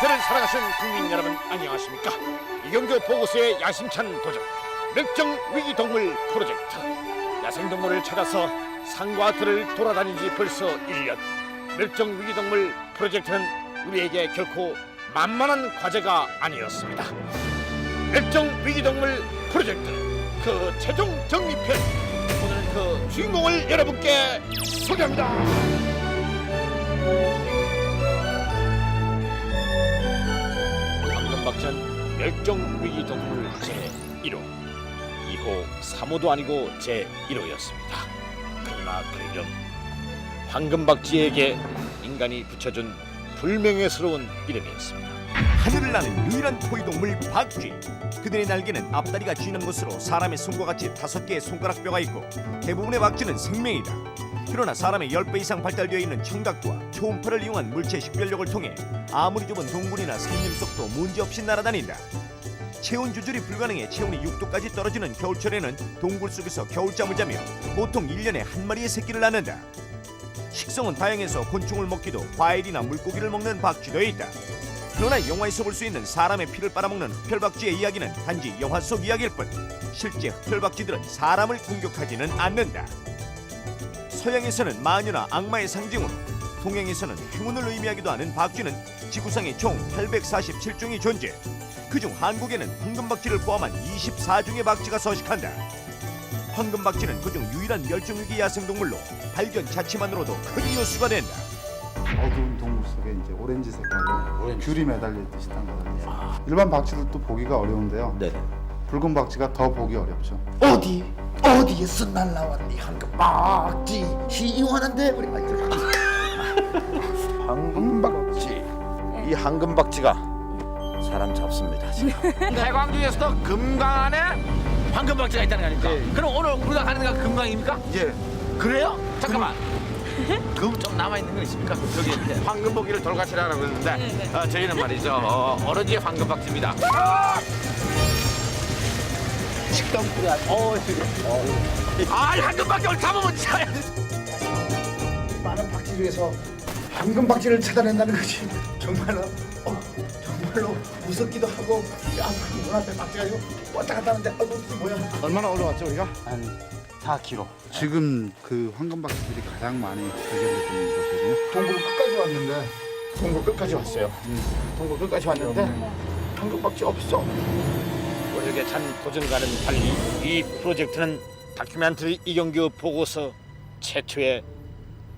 프로젝트를 사랑하시는 국민 여러분 안녕하십니까? 이경규 보고서의 야심찬 도전 멸종 위기동물 프로젝트. 야생동물을 찾아서 산과 들을 돌아다닌 지 벌써 1년. 멸종 위기동물 프로젝트는 우리에게 결코 만만한 과제가 아니었습니다. 멸종 위기동물 프로젝트 그 최종 정리편, 오늘 그 주인공을 여러분께 소개합니다. 황금박쥐는 멸종위기동물 제1호, 2호, 3호도 아니고 제1호였습니다. 그러나 그 이름, 황금박쥐에게 인간이 붙여준 불명예스러운 이름이었습니다. 하늘을 나는 유일한 포유동물 박쥐. 그들의 날개는 앞다리가 쥐는 것으로 사람의 손과 같이 5개의 손가락뼈가 있고 대부분의 박쥐는 생명이다. 그러나 사람의 10배 이상 발달되어 있는 청각과 초음파를 이용한 물체 식별력을 통해 아무리 좁은 동굴이나 산림 속도 문제없이 날아다닌다. 체온 조절이 불가능해 체온이 6도까지 떨어지는 겨울철에는 동굴 속에서 겨울잠을 자며 보통 1년에 한 마리의 새끼를 낳는다. 식성은 다양해서 곤충을 먹기도 과일이나 물고기를 먹는 박쥐도 있다. 그러나 영화에서 볼 수 있는 사람의 피를 빨아먹는 흑혈박쥐의 이야기는 단지 영화 속 이야기일 뿐, 실제 흑혈박쥐들은 사람을 공격하지는 않는다. 서양에서는 마녀나 악마의 상징으로, 동양에서는 행운을 의미하기도 하는 박쥐는 지구상에 총 847종이 존재. 그중 한국에는 황금박쥐를 포함한 24종의 박쥐가 서식한다. 황금박쥐는 그중 유일한 멸종위기 야생동물로 발견 자체만으로도 큰 이유수가 된다. 어두운 동굴 속에 이제 오렌지 색깔로 귤이 매달려 있듯이 딴 거거든요. 일반 박쥐들도 보기가 어려운데요. 네네. 붉은 박쥐가 더 보기 어렵죠. 어디에서 날라왔니 황금박쥐 시원한데 우리 황금박쥐. 이 황금박쥐가 사람 잡습니다. 해광중에서도 금강안에 황금박쥐가 있다는 거 아닙니까? 그럼 오늘 우리가 가는 데가 금강입니까? 예. 그래요? 잠깐만. 금 좀 남아있는 거 있습니까? 저기 황금보기를 돌같이라고 그러는데 저희는 말이죠 어르지의 황금박쥐입니다. 식당불이 아주 황금박쥐 오늘 잡으면 차야. 많은 박쥐 중에서 황금박쥐를 찾아낸다는 것이 정말로 무섭기도 하고 눈앞에 박쥐가 이거 왔다 갔다 하는데 이게 뭐야? 얼마나 올라왔죠 우리가? 한 4km. 지금 그 황금박쥐들이 가장 많이 발견되고 있는 곳이거든요. 동굴 끝까지 왔는데 동굴 끝까지 왔어요. 동굴 끝까지 왔는데 황금박쥐 없어. 원력에 찬 도전과는 달리 이 프로젝트는 다큐멘터리 이경규 보고서 최초의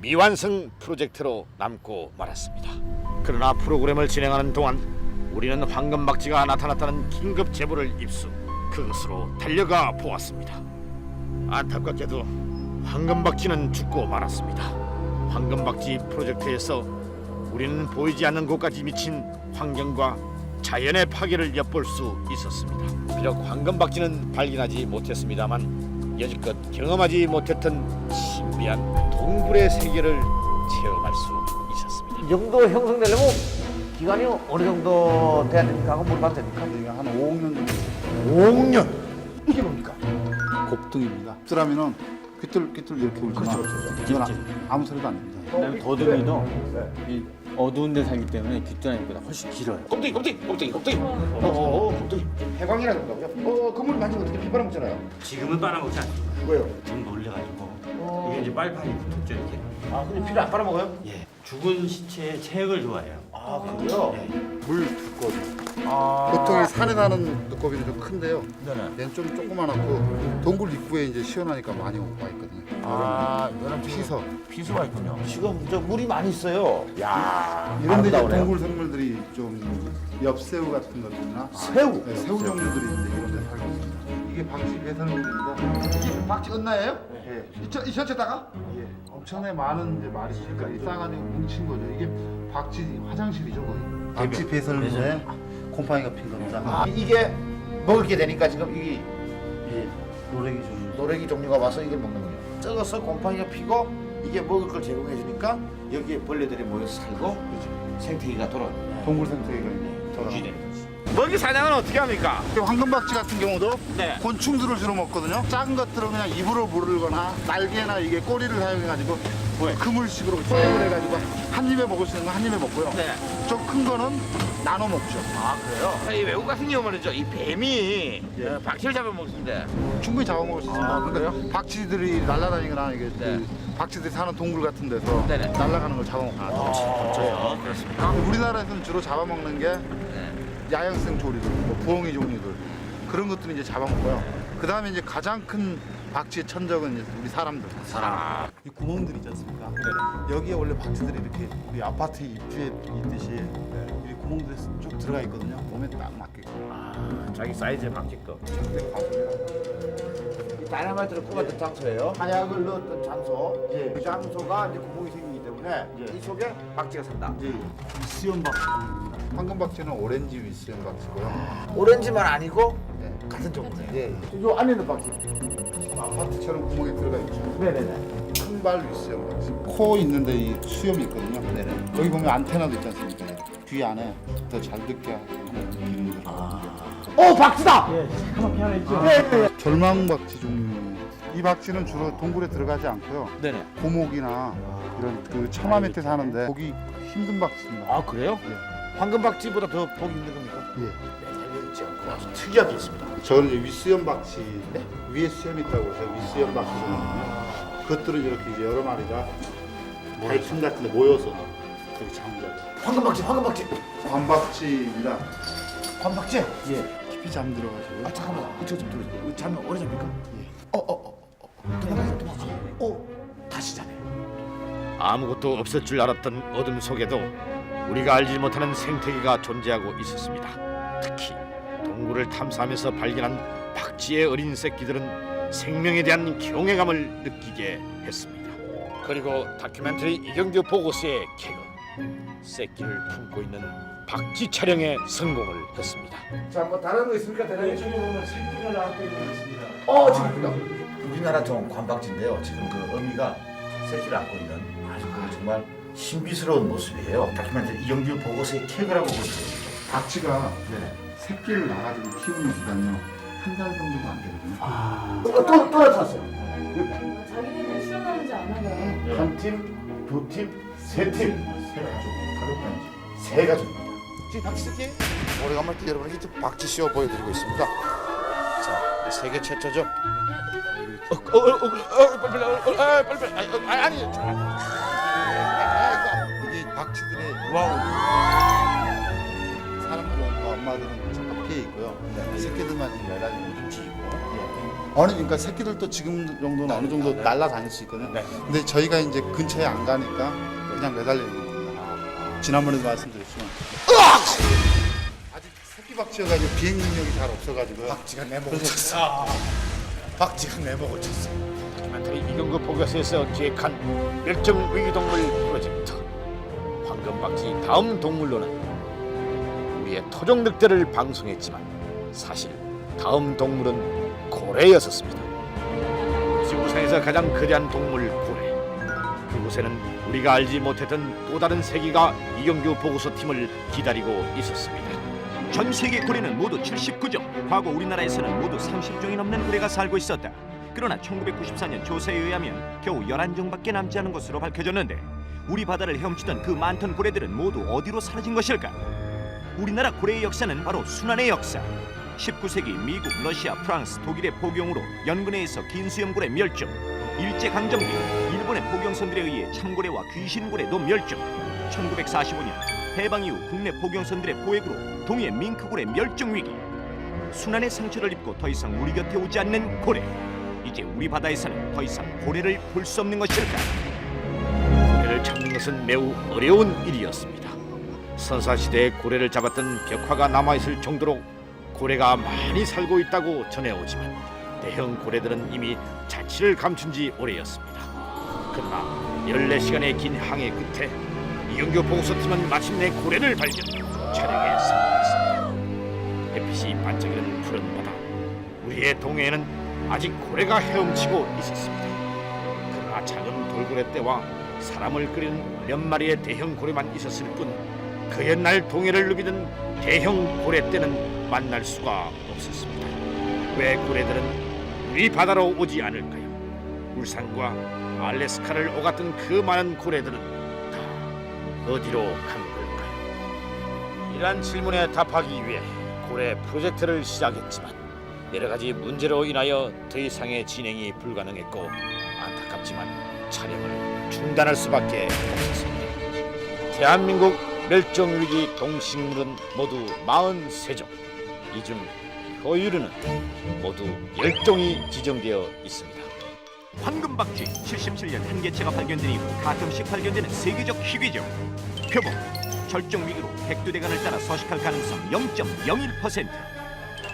미완성 프로젝트로 남고 말았습니다. 그러나 프로그램을 진행하는 동안 우리는 황금박쥐가 나타났다는 긴급 제보를 입수, 그것으로 달려가 보았습니다. 안타깝게도 황금박쥐는 죽고 말았습니다. 황금박쥐 프로젝트에서 우리는 보이지 않는 곳까지 미친 환경과 자연의 파괴를 엿볼 수 있었습니다. 비록 황금박쥐는 발견하지 못했습니다만 여지껏 경험하지 못했던 신비한 동굴의 세계를 체험할 수 있었습니다. 이 정도 형성되려면 기간이 어느 정도 돼야 됩니까? 한번 봐도 됩니까? 이게 한 5억 년 정도. 5억 년. 이게 뭡니까? 곱등입니다. 곱등하면은 귀뚤 이렇게 울지만 이건 아무 소리도 안 납니다. 그다음에 더듬이도 이 어두운 데 살기 때문에 귀뚜라미보다 훨씬 길어요. 껍데기. 곱등이. 해광이라 그런다고요? 그물 만지면 어떻게 피 빨아먹잖아요. 지금은 빨아먹지 않죠. 왜요? 좀 놀래가지고 이게 이제 빨판이 붙었죠 이렇게. 근데 피를 안 빨아먹어요? 예. 죽은 시체의 체액을 좋아해요. 그래요? 물 두꺼비. 보통 이 산에 사는 두꺼비는 좀 큰데요. 얘는 좀 조그만하고 동굴 입구에 이제 시원하니까 많이 와 있거든요. 이거는 피서. 피수가 있군요. 지금 저 물이 많이 있어요. 야, 이런데 이제 아름다우네요. 동굴 생물들이 좀 엽새우 같은 것들이나 새우? 네, 새우 종류들이 이제 이런 데 살고 있습니다. 이게 박쥐 배설물입니다. 이게 박쥐 은나예요? 예. 이 전체다가? 예. 엄청나게 많은 이제 마리수들이 싸가지고 뭉친 거죠. 이게 박쥐 화장실이죠 거의. 박쥐 배설물에 곰팡이가 핀 겁니다. 이게 먹을 게 되니까 지금 이게 노래기 종류가 와서 이걸 먹는군요. 썩어서 곰팡이가 피고 이게 먹을 걸 제공해 주니까 여기에 벌레들이 모여서 살고 생태계가 돌아요. 동굴 생태계가 돌아가는 거지. 먹이 사냥은 어떻게 합니까? 황금박쥐 같은 경우도 네. 곤충들을 주로 먹거든요. 작은 것들은 그냥 입으로 물거나 날개나 이게 꼬리를 사용해가지고 그물식으로 찌개를 해가지고 한 입에 먹을 수 있는 건 한 입에 먹고요. 네. 좀 큰 거는 나눠 먹죠. 아 그래요? 이 외국 같은 경우는요, 이 뱀이 박쥐를 잡아먹는데. 충분히 잡아먹을 수 있습니다. 아, 그래요? 박쥐들이 날아다니거나 이게 네. 그 박쥐들이 사는 동굴 같은 데서 네네. 날아가는 걸 잡아먹고. 그렇죠. 그렇습니까? 우리나라에서는 주로 잡아먹는 게 야영성 조리들, 뭐 부엉이 종류들 그런 것들을 이제 잡아먹고요. 그 다음에 이제 가장 큰 박쥐의 천적은 이제 우리 사람들. 이 구멍들이 있지 않습니까? 여기에 원래 박쥐들이 이렇게 우리 아파트 입주에 있듯이 이 구멍들이 쭉 들어가 있거든요. 몸에 딱 맞게끔. 자기 사이즈에 맞게끔. 다이너마이트를 꼽았던 장소예요. 한약을 넣었던 장소. 그 장소가 이제 구멍이 생기기 때문에 이 속에 박쥐가 산다. 수염 박쥐. 황금 박쥐는 오렌지 위스염 박쥐고요. 오렌지만 아니고 네. 같은 종류예요. 예. 요 안에는 박쥐. 아파트처럼 구멍에 들어가 있죠. 네네네. 큰발 위스염 박쥐. 코 있는데 이 수염이 있거든요. 네네. 여기 보면 안테나도 있지 않습니까? 귀 안에 더 잘 듣게 하는 기능들. 박쥐다. 절망박쥐 종류. 이 박쥐는 주로 동굴에 들어가지 않고요. 네네. 고목이나 이런 그 처마 밑에 사는데 보기 힘든 박쥐입니다. 아 그래요? 황금 박쥐보다 더 보기 힘든 겁니까? 예. 달려있지 않고 아주 특이한 게 있습니다. 저는 이제 위스염 박쥐인데 위에 수염이 있다고 해서 위스염 박쥐거든요. 그것들은 이렇게 이제 여러 마리가 다이틈 같은 데 모여서 이렇게 잠자요. 황금 박쥐, 황금 박쥐. 관박쥐입니다. 관박쥐? 예. 깊이 잠들어가지고. 아 잠깐만, 이쪽 좀 들어주세요. 잠깐 오래 잡니까? 다시 자네. 아무것도 없을 줄 알았던 어둠 속에도 우리가 알지 못하는 생태계가 존재하고 있었습니다. 특히 동굴을 탐사하면서 발견한 박쥐의 어린 새끼들은 생명에 대한 경외감을 느끼게 했습니다. 그리고 다큐멘터리 이경규 보고서의 개그 새끼를 품고 있는 박쥐 촬영에 성공을 했습니다. 자, 뭐 다른 거 있습니까? 대장님? 저기 보면 새끼가 나왔고 있습니다. 지금 우리나라 종 관박쥐인데요. 지금 그 어미가 새끼를 안고 있는 아주 그 정말 신비스러운 모습이에요. 다큐멘터리 이경규 보고서의 캡이라고 보시죠. 박쥐가 새끼를 낳아가지고 키우는 기간요 한 달 정도도 안 되거든요. 또 나타났어요. 자기네들 출연하는지 안 하나요? 한 팀, 두 팀, 세 팀, 세 가족, 가족단이죠. 세 가족입니다. 지금 박쥐 새끼 오래간만에 여러분에게 박쥐 쇼 보여드리고 있습니다. 자, 세계 최초죠. 아니. 이게 박쥐들의 사람들과 엄마들은 잠깐 피해 있고요. 새끼들만 지금 매달리고 움직이고. 어느 그러니까 새끼들도 지금 정도는 어느 정도 날아다닐 수 있거든요. 근데 저희가 이제 근처에 안 가니까 그냥 매달리는 겁니다. 지난번에도 말씀드렸지만 아직 새끼 박쥐여가지고 비행 능력이 잘 없어가지고요. 박쥐가 내 목을 쳤어. 박쥐가 내 목을 쳤어. 다큐멘터리 이경규 보고서에서 기획한 멸종 위기동물 프로젝트 황금박쥐 다음 동물로는 우리의 토종 늑대를 방송했지만 사실 다음 동물은 고래였었습니다. 지구상에서 가장 거대한 동물 고래. 그곳에는 우리가 알지 못했던 또 다른 세계가 이경규 보고서 팀을 기다리고 있었습니다. 전 세계 고래는 모두 79종. 과거 우리나라에서는 모두 30종이 넘는 고래가 살고 있었다. 그러나 1994년 조사에 의하면 겨우 11종밖에 남지 않은 것으로 밝혀졌는데 우리 바다를 헤엄치던 그 많던 고래들은 모두 어디로 사라진 것일까? 우리나라 고래의 역사는 바로 순환의 역사. 19세기 미국, 러시아, 프랑스, 독일의 포경으로 연근해에서 긴수염고래 멸종, 일제강점기 일본의 포경선들에 의해 참고래와 귀신고래도 멸종, 1945년 해방 이후 국내 포경선들의 포획으로 동해 밍크고래 멸종 위기. 순환의 상처를 입고 더 이상 우리 곁에 오지 않는 고래. 이제 우리 바다에서는 더 이상 고래를 볼 수 없는 것일까? 고래를 잡는 것은 매우 어려운 일이었습니다. 선사시대에 고래를 잡았던 벽화가 남아있을 정도로 고래가 많이 살고 있다고 전해오지만 대형 고래들은 이미 자취를 감춘 지 오래였습니다. 그러나 14시간의 긴 항해 끝에 이경규 보고서팀은 마침내 고래를 발견, 촬영에 성공했습니다. 햇빛이 반짝이는 푸른 바다, 우리의 동해에는 아직 고래가 헤엄치고 있었습니다. 그러나 작은 돌고래 떼와 사람을 끓이는 몇 마리의 대형 고래만 있었을 뿐 그 옛날 동해를 누비던 대형 고래 떼는 만날 수가 없었습니다. 왜 고래들은 우리 바다로 오지 않을까요? 울산과 알래스카를 오갔던 그 많은 고래들은 다 어디로 간 걸까요? 이러한 질문에 답하기 위해 고래 프로젝트를 시작했지만 여러 가지 문제로 인하여 더 이상의 진행이 불가능했고 안타깝지만 촬영을 중단할 수밖에 없었습니다. 대한민국 멸종위기 동식물은 모두 43종. 이 중 포유류는 모두 10종이 지정되어 있습니다. 황금박쥐 77년 한 개체가 발견된 이후 가끔씩 발견되는 세계적 희귀종. 표범 절정 위기로 백두대간을 따라 서식할 가능성 0.01%.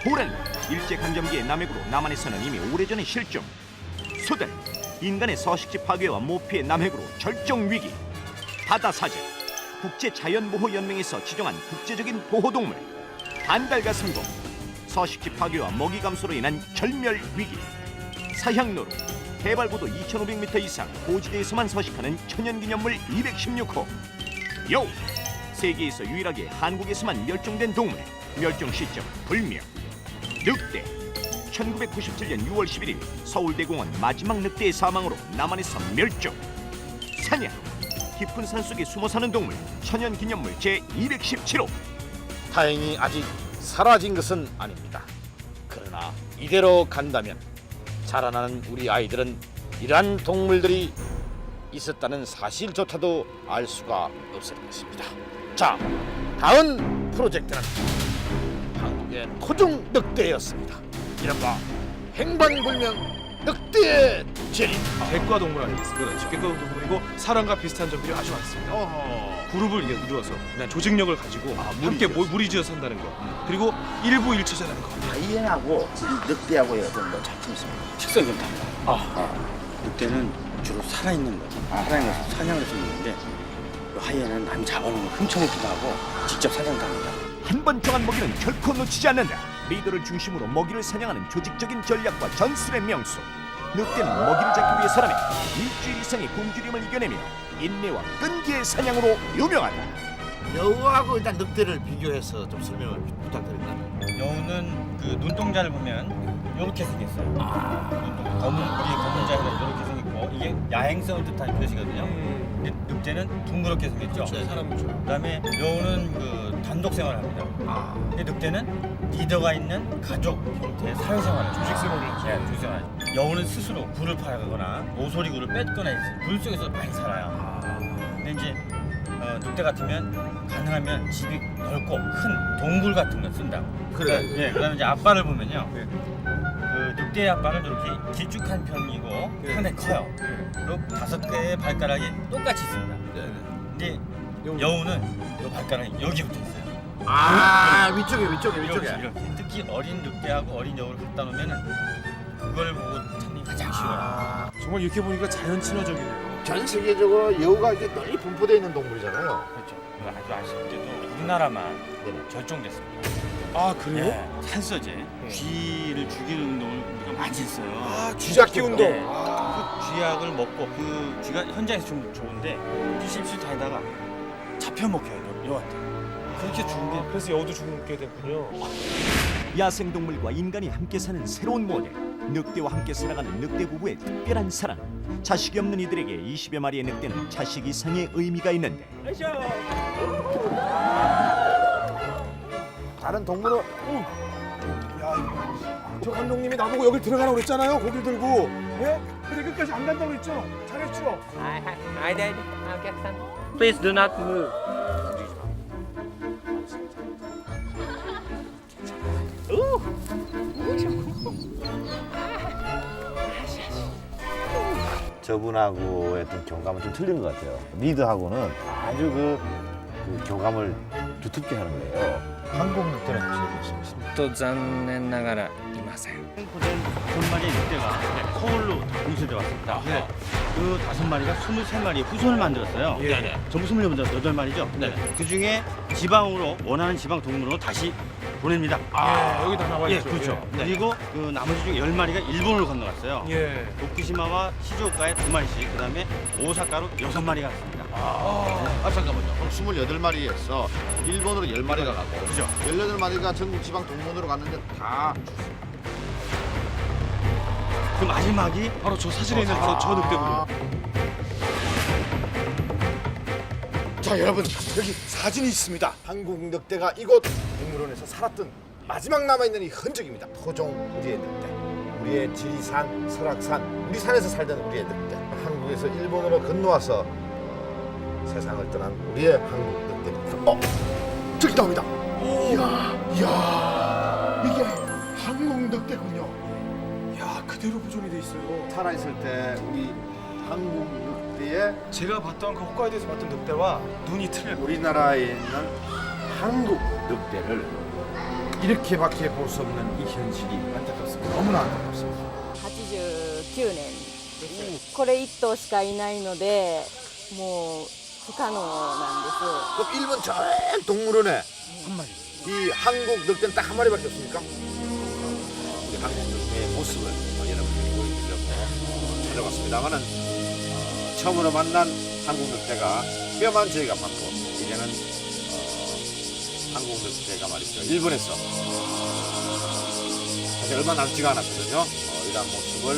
호랑이 일제강점기의 남획으로 남한에서는 이미 오래전에 실종. 소들 인간의 서식지 파괴와 모피의 남획으로 절정 위기. 바다사자 국제자연보호연맹에서 지정한 국제적인 보호동물. 반달가슴곰 서식지 파괴와 먹이 감소로 인한 절멸 위기. 사향노루 해발고도 2,500m 이상 고지대에서만 서식하는 천연기념물 216호. 여우 세계에서 유일하게 한국에서만 멸종된 동물. 멸종 시점 불명. 늑대 1997년 6월 11일 서울대공원 마지막 늑대의 사망으로 남한에서 멸종. 사냥 깊은 산속에 숨어 사는 동물 천연기념물 제217호. 다행히 아직 사라진 것은 아닙니다. 그러나 이대로 간다면 자라나는 우리 아이들은 이러한 동물들이 있었다는 사실조차도 알 수가 없을 것입니다. 자, 다음 프로젝트는 한국의 토종 늑대였습니다. 이른바 행방불명 늑대의 재림. 객과 동물 아니겠습니까? 그렇죠. 객과 동물이고 사람과 비슷한 점들이 아주 많습니다. 그룹을 이루어서 조직력을 가지고 함께 무리지어 산다는 거. 그리고 일부일처제라는 거. 하이에나하고 늑대하고의 어떤 뭐 차이점이 있습니다. 식성이 좀 달라요. 늑대는 주로 살아있는 거, 살아있는 것을 사냥을 해서 먹는데 그 하이에나는 남이 잡아놓은 걸 훔쳐먹기도 하고 직접 사냥도 합니다. 한 번 정한 먹이는 결코 놓치지 않는다. 리더를 중심으로 먹이를 사냥하는 조직적인 전략과 전술의 명수. 늑대는 먹이를 잡기 위해서라면 일주일 이상의 굶주림을 이겨내며 인내와 끈기의 사냥으로 유명하다. 여우하고 일단 늑대를 비교해서 좀 설명을 부탁드립니다. 여우는 그 눈동자를 보면 이렇게 생겼어요. 검은 우리 검은 자가 이렇게 생겼고 이게 야행성을 뜻하는 표시거든요. 근데 늑대는 둥그렇게 생겼죠. 사람처럼. 그다음에 여우는 그 단독 생활을 합니다. 근데 늑대는 리더가 있는 가족 형태의 사회생활을 조직 생활을 하죠. 조직 생활. 여우는 스스로 굴을 파가거나 모서리 굴을 뺏거나 해서 굴 속에서 많이 살아요. 근데 이제 늑대 같으면 가능하면 집이 넓고 큰 동굴 같은 걸 쓴다. 그래. 예. 그다음에 이제 앞발을 보면요. 그 늑대의 앞발은 이렇게 길쭉한 편이고 상당히 커요. 그리고 5개의 발가락이 똑같이 있습니다. 근데 여우는 이 발가락이 여기 붙어 있어요. 위쪽에. 이렇게. 특히 어린 늑대하고 어린 여우를 갖다 놓으면은 그걸 보고 찾는 게 가장 쉬워요. 정말 이렇게 보니까 자연 친화적이네요. 전 세계적으로 여우가 이렇게 널리 분포되어 있는 동물이잖아요. 그렇죠. 아주 아쉽게도 우리나라만 절종됐습니다. 아 그래요? 예, 산서제 쥐를 죽이는 운동을 우리가 많이 했어요. 쥐잡기 운동. 예. 그 쥐약을 먹고 그 쥐가 현장에서 좀 좋은데 실실 다니다가 잡혀 먹혀요. 여한테. 그렇게 죽은 게 그래서 여우도 죽게 됐군요. 야생동물과 인간이 함께 사는 새로운 모델. 늑대와 함께 살아가는 늑대 부부의 특별한 사랑. 자식이 없는 이들에게 20여 마리의 늑대는 자식 이상의 의미가 있는데 다른 동물은 저 감독님이 나보고 여기 들어가라고 그랬잖아요. 고기 들고. 예? 근데 끝까지 안 간다고 했죠? 잘했죠? Please do not move. 저분하고의 어떤 교감은 좀 틀린 것 같아요. 리드하고는 아주 그 교감을 두텁게 하는 거예요. 한국 늑대는 제일 또残念ながらいません. 고된 5마리의 늑대가 서울로 공수돼 왔습니다. 그 5마리가 23마리의 후손을 만들었어요. 전부 28마리죠. 그 중에 지방으로 원하는 지방 동물로 다시 보냅니다. 여기 다 나와 예, 있죠. 그렇죠. 그리고 그 나머지 중에 10마리가 일본으로 건너갔어요. 예. 도쿠시마와 시즈오카에 2마리씩, 그다음에 오사카로 6마리가 갔습니다. 잠깐만요. 그럼 28마리에서 일본으로 10마리가 가고 그죠? 18마리가 전국 지방 동문으로 갔는데 다 그 마지막이 바로 저 사진에 있는 바로 저 늑대군요. 자 여러분 여기 사진이 있습니다. 한국 늑대가 이곳 동물원에서 살았던 마지막 남아있는 이 흔적입니다. 토종 우리의 늑대, 우리의 지리산, 설악산, 우리 산에서 살던 우리의 늑대, 한국에서 일본으로 건너와서 세상을 떠난 우리의 한국 늑대입니다. 저기 나옵니다. 이야 이게 한국 늑대군요. 야, 그대로 보존이 돼 있어요. 살아있을 때 우리 한국 늑대의 제가 봤던 그 홋카이도에서 봤던 늑대와 눈이 틀려요. 우리나라에 있는 한국 늑대를 이렇게밖에 볼 수 없는 이 현실이 안타깝습니다. 너무나 안타깝습니다. 89年ですこれ1頭しかいないのでもう不可能なんです 그럼 일본 전 동물원에 이 한국 늑대는 딱 한 마리밖에 없습니까? 우리 한국 늑대의 모습을 여러분들이 보여드리려고 찾아봤습니다만은 처음으로 만난 한국 늑대가 뼈만 저희가 봤고 이제는 한국 늑대가 말이죠 일본에서 사실 얼마 남지가 않았거든요. 이러한 모습을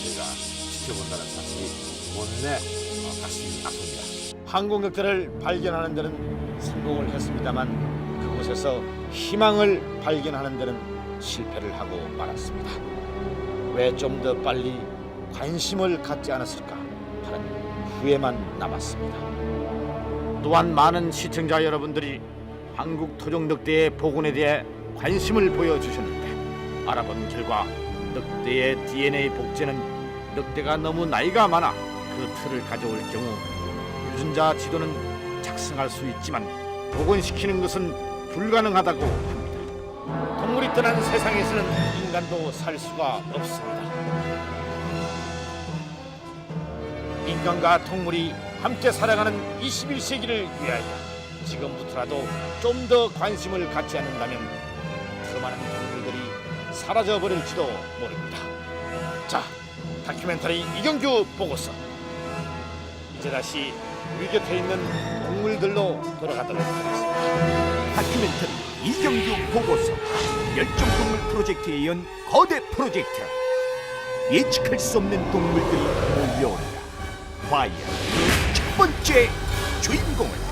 저희가 지켜본다는 사실이 못내 가슴이 아픕니다. 한국 늑대를 발견하는 데는 성공을 했습니다만 그곳에서 희망을 발견하는 데는 실패를 하고 말았습니다. 왜 좀 더 빨리 관심을 갖지 않았을까 하는 후회만 남았습니다. 또한 많은 시청자 여러분들이 한국 토종 늑대의 복원에 대해 관심을 보여주셨는데 알아본 결과 늑대의 DNA 복제는 늑대가 너무 나이가 많아 그 틀을 가져올 경우 유전자 지도는 작성할 수 있지만 복원시키는 것은 불가능하다고 합니다. 동물이 떠난 세상에서는 인간도 살 수가 없습니다. 인간과 동물이 함께 살아가는 21세기를 위하여 지금부터라도 좀 더 관심을 갖지 않는다면 더 많은 동물들이 사라져 버릴지도 모릅니다. 자, 다큐멘터리 이경규 보고서 이제 다시 우리 곁에 있는 동물들로 돌아가도록 하겠습니다. 다큐멘터리 이경규 보고서 멸종동물 프로젝트에 이은 거대 프로젝트. 예측할 수 없는 동물들이 몰려온다. 과연 그 첫 번째 주인공은